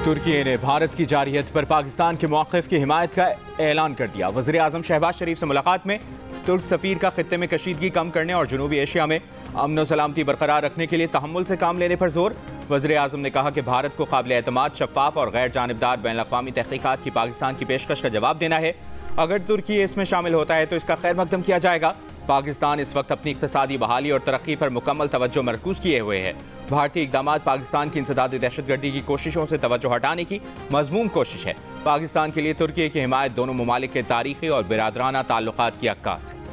तुर्की ने भारत की जारहियत पर पाकिस्तान के मौक़िफ़ की हिमायत का ऐलान कर दिया। वज़ीर आज़म शहबाज शरीफ से मुलाकात में तुर्क सफ़ीर का ख़ित्ते में कशीदगी कम करने और जनूबी एशिया में अमन और सलामती बरकरार रखने के लिए तहम्मुल से काम लेने पर जोर। वज़ीर आज़म ने कहा कि भारत को काबिल एतमाद, शफ़ाफ़ और गैर जानिबदार बैनुल-अक़वामी तहक़ीक़ात की पाकिस्तान की पेशकश का जवाब देना है। अगर तुर्की इसमें शामिल होता है तो इसका खैर मकदम किया जाएगा। पाकिस्तान इस वक्त अपनी इक़्तिसादी बहाली और तरक्की पर मुकम्मल तवज्जो मरकूज़ किए हुए है। भारतीय इक़दामात पाकिस्तान की इंसदादी दहशतगर्दी की कोशिशों से तवज्जो हटाने की मज़मूम कोशिश है। पाकिस्तान के लिए तुर्की की हिमायत दोनों ममालिक के तारीख़ी और बिरादराना ताल्लुक़ात की अक्कास है।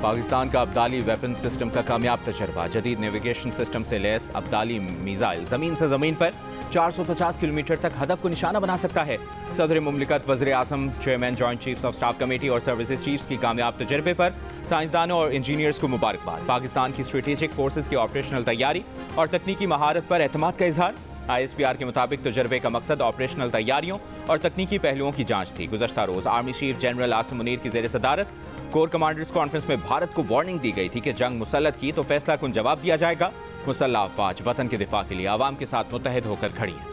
पाकिस्तान का अब्दाली वेपन सिस्टम का कामयाब तजर्बा। जदीद नेविगेशन सिस्टम से लैस अब्दाली मिसाइल ज़मीन से ज़मीन पर 450 किलोमीटर तक हदफ को निशाना बना सकता है। सदर मुमलिकत, वज़ीर आज़म, chairman joint chiefs of staff committee और सर्विसेज चीफ्स की कामयाब तजर्बे पर साइंसदानों और इंजीनियर्स को मुबारकबाद। पाकिस्तान की स्ट्रेटेजिक फोर्सेज की ऑपरेशनल तैयारी और तकनीकी महारत पर एतमाद का इजहार। ISPR के मुताबिक तजर्बे का मकसद ऑपरेशनल तैयारियों और तकनीकी पहलुओं की जांच थी। गुज़श्ता रोज़ army chief general Asim Munir की ज़ेर सदारत कोर कमांडर्स कॉन्फ्रेंस में भारत को वार्निंग दी गई थी कि जंग मुसल्लत की तो फैसला कुन जवाब दिया जाएगा। मुसल्लह अफवाज वतन के दिफा के लिए आवाम के साथ मुत्तहिद होकर खड़ी है।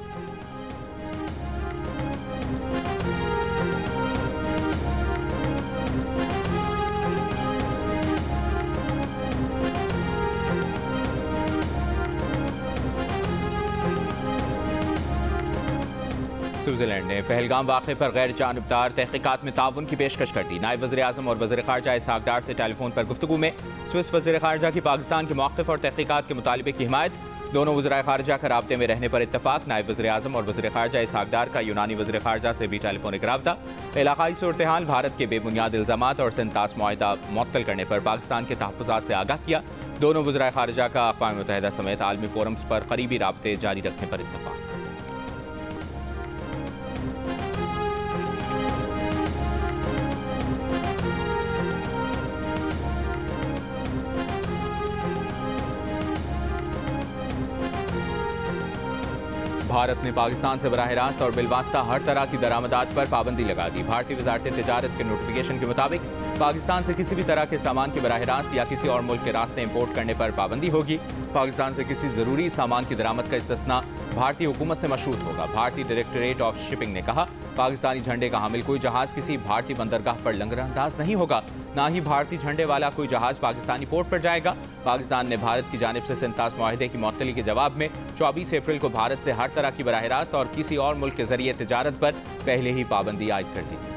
स्विट्जरलैंड ने पहलगाम वाक़े पर गैर जानिबदार तहक़ीक़ात में ताउन की पेशकश कर दी। नायब वज़ीर आज़म और वज़ीर ख़ारजा इसहाक़ डार से टेलीफोन पर गुफ्तगू में स्विस वज़ीर ख़ारजा की पाकिस्तान के मौक़िफ़ और तहक़ीक़ात के मुतालिबे की हिमायत। दोनों वज़ीराए ख़ारजा का राब्ते में रहने पर इत्तफ़ाक़। नायब वज़ीर आज़म और वज़ीर ख़ारजा इसहाक़ डार का यूनानी वज़ीर ख़ारजा से भी टेलीफोनिक राब्ता। इलाक़ाई सूरत-ए-हाल, भारत के बेबुनियाद इल्ज़ामात और सिंतास मुआहिदा मुअत्तल करने पर पाकिस्तान के तहफ़्फ़ुज़ात से आगाह किया। दोनों वज़ीराए ख़ारजा का अक़वाम मुत्तहिदा समेत आलमी फोरम्स पर क़रीबी राब्ते जारी रखने पर इत्तफ़ाक़। भारत ने पाकिस्तान से बराह रास्त और बिलवास्ता हर तरह की दरामदात पर पाबंदी लगा दी। भारतीय वज़ारत तिजारत के नोटिफिकेशन के मुताबिक पाकिस्तान से किसी भी तरह के सामान की बराह रास्त या किसी और मुल्क के रास्ते इंपोर्ट करने पर पाबंदी होगी। पाकिस्तान से किसी ज़रूरी सामान की दरामद का इस्तिस्ना भारतीय हुकूमत से मशरूत होगा। भारतीय डायरेक्टरेट ऑफ शिपिंग ने कहा, पाकिस्तानी झंडे का हामिल कोई जहाज़ किसी भारतीय बंदरगाह पर लंगरअंदाज नहीं होगा, ना ही भारतीय झंडे वाला कोई जहाज़ पाकिस्तानी पोर्ट पर जाएगा। पाकिस्तान ने भारत की जानिब से सिंतास मुआहिदे की मुअत्तली के जवाब में 24 अप्रैल को भारत से हर तरह की बराह रास्त और किसी और मुल्क के जरिए तिजारत पर पहले ही पाबंदी आयद कर दी थी।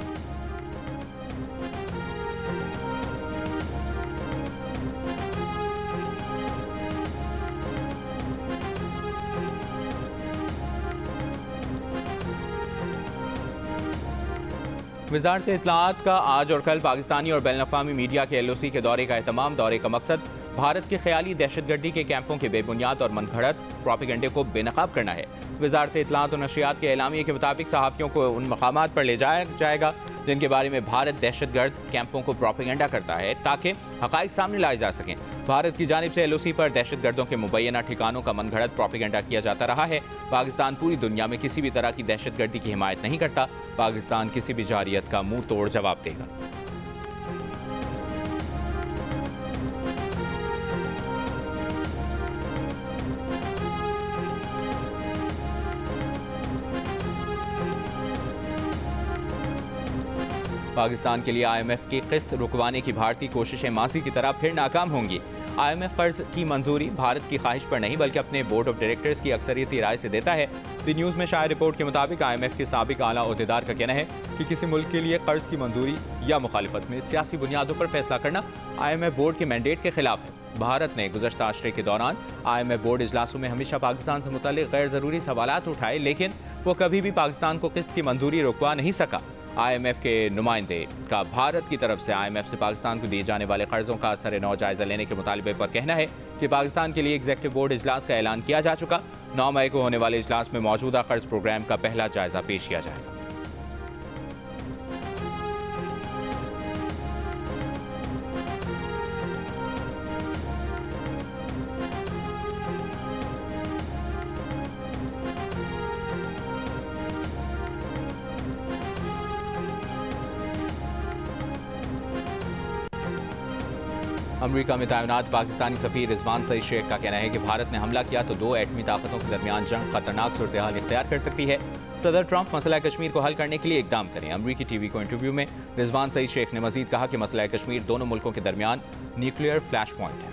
वज़ारत इत्तलाआत का आज और कल पाकिस्तानी और बैनुल-अक़वामी मीडिया के LOC के दौरे का एहतमाम। दौरे का मकसद भारत के ख्याली दहशतगर्दी के कैंपों के बेबुनियाद और मनगढ़ंत प्रोपेगेंडे को बेनकाब करना है। वज़ारत इत्तलाआत और नशरियात के एलामिये के मुताबिक सहाफ़ियों को उन मकामात पर ले जाया जाएगा जिनके बारे में भारत दहशतगर्द कैंपों को प्रोपेगेंडा करता है, ताकि हक़ाइक़ सामने लाए जा सकें। भारत की जानिब से LOC पर दहशतगर्दों के मुबैना ठिकानों का मनगढ़ंत प्रोपेगेंडा किया जाता रहा है। पाकिस्तान पूरी दुनिया में किसी भी तरह की दहशतगर्दी की हिमायत नहीं करता। पाकिस्तान किसी भी जारियत का मुंह तोड़ जवाब देगा। पाकिस्तान के लिए IMF की किस्त रुकवाने की भारतीय कोशिशें माजी की तरह फिर नाकाम होंगी। IMF कर्ज की मंजूरी भारत की ख्वाहिश पर नहीं बल्कि अपने बोर्ड ऑफ डायरेक्टर्स की अक्सरियती राय से देता है। द न्यूज़ में शाया रिपोर्ट के मुताबिक IMF के साबिक आला ओहदेदार का कहना है कि किसी मुल्क के लिए कर्ज की मंजूरी या मुखालिफत में सियासी बुनियादों पर फैसला करना IMF बोर्ड के मैंडेट के खिलाफ है। भारत ने गुज़श्ता अशरे के दौरान IMF बोर्ड इजलासों में हमेशा पाकिस्तान से मुताल्लिक़ गैर ज़रूरी सवालात उठाए, लेकिन वो कभी भी पाकिस्तान को किस्त की मंजूरी रुकवा नहीं सका। IMF के नुमाइंदे का भारत की तरफ से IMF से पाकिस्तान को दिए जाने वाले कर्जों का असर नौ जायज़ा लेने के मुतालबे पर कहना है कि पाकिस्तान के लिए एग्जीक्यूटिव बोर्ड इजलास का ऐलान किया जा चुका। 9 मई को होने वाले इजलास में मौजूदा कर्ज प्रोग्राम का पहला जायज़ा पेश किया जाएगा। अमेरिका में तैनात पाकिस्तानी सफीर रिजवान सईद शेख का कहना है कि भारत ने हमला किया तो दो एटमी ताकतों के दरमियान जंग खतरनाक सूरत-ए-हाल इख्तियार कर सकती है। सदर ट्रंप मसला कश्मीर को हल करने के लिए इकदाम करें। अमेरिकी टीवी को इंटरव्यू में रिजवान सईद शेख ने मजीद कहा कि मसला कश्मीर दोनों मुल्कों के दरमियान न्यूक्लियर फ्लैश पॉइंट है।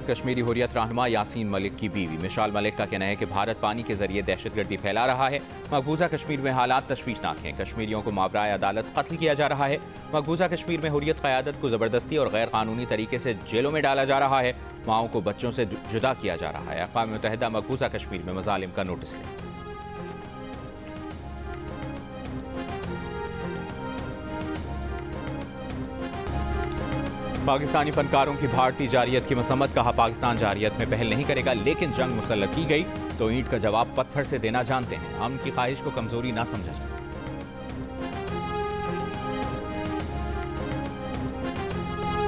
कश्मीरी हुर्रियत रहनुमा यासीन मलिक की बीवी मिशाल मलिक का कहना है कि भारत पानी के जरिए दहशतगर्दी फैला रहा है। मकबूजा कश्मीर में हालात तशवीशनाक हैं। कश्मीरियों को मावराए अदालत कत्ल किया जा रहा है। मकबूजा कश्मीर में हुर्रियत क़यादत को ज़बरदस्ती और गैर कानूनी तरीके से जेलों में डाला जा रहा है। माओं को बच्चों से जुदा किया जा रहा है। अक़वाम मुत्तहिदा मकबूजा कश्मीर में मज़ालिम का नोटिस ले। पाकिस्तानी फनकारों की भारतीय जारियत की मसम्मत। कहा पाकिस्तान जारियत में पहल नहीं करेगा, लेकिन जंग मुसल्लत की गई तो ईंट का जवाब पत्थर से देना जानते हैं। हम की ख्वाहिश को कमजोरी ना समझा जाए।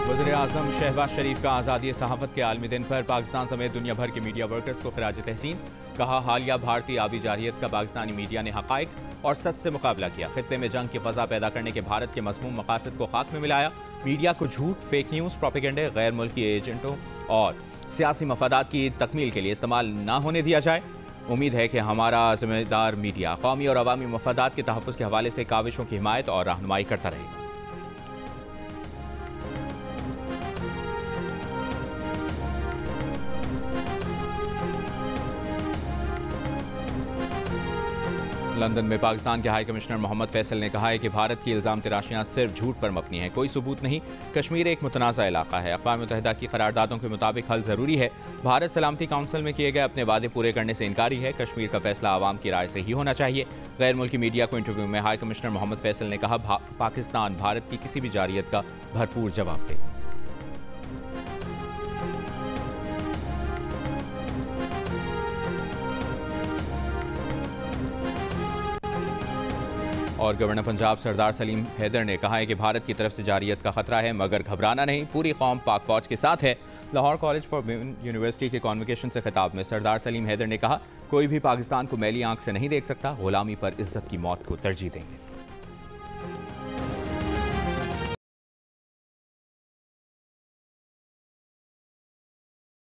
वज़ीर आज़म शहबाज शरीफ का आज़ादी सहाफ़त के आलमी दिन पर पाकिस्तान समेत दुनिया भर के मीडिया वर्कर्स को खिराज तहसीन। कहा हालिया भारतीय आबी जारियत का पाकिस्तानी मीडिया ने हक़ाइक़ और सच से मुकाबला किया। खित्ते में जंग की फ़ज़ा पैदा करने के भारत के मज़मूम मक़ासद को खाक में मिलाया। मीडिया को झूठ, फेक न्यूज़, प्रोपेगेंडे, गैर मुल्की एजेंटों और सियासी मफादात की तकमील के लिए इस्तेमाल न होने दिया जाए। उम्मीद है कि हमारा ज़िम्मेदार मीडिया कौमी और अवामी मफादात के तहफ़्फ़ुज़ के हवाले से काविशों की हिमायत और रहनुमाई करता रहेगा। लंदन में पाकिस्तान के हाई कमिश्नर मोहम्मद फैसल ने कहा है कि भारत की इल्ज़ाम तराशियाँ सिर्फ झूठ पर मबनी है, कोई सबूत नहीं। कश्मीर एक मुतनाज़ा इलाका है। अक़वाम मुत्तहिदा की करारदादों के मुताबिक हल ज़रूरी है। भारत सलामती काउंसिल में किए गए अपने वादे पूरे करने से इनकारी है। कश्मीर का फैसला आवाम की राय से ही होना चाहिए। गैर मुल्की मीडिया को इंटरव्यू में हाई कमिश्नर मोहम्मद फैसल ने कहा पाकिस्तान भारत की किसी भी जारियत का भरपूर जवाब दे। और गवर्नर पंजाब सरदार सलीम हैदर ने कहा है कि भारत की तरफ से जारियत का खतरा है, मगर घबराना नहीं, पूरी कौम पाक फौज के साथ है। Lahore college for women university के कॉन्वोकेशन से खिताब में सरदार सलीम हैदर ने कहा कोई भी पाकिस्तान को मैली आंख से नहीं देख सकता, गुलामी पर इज्जत की मौत को तरजीह देंगे।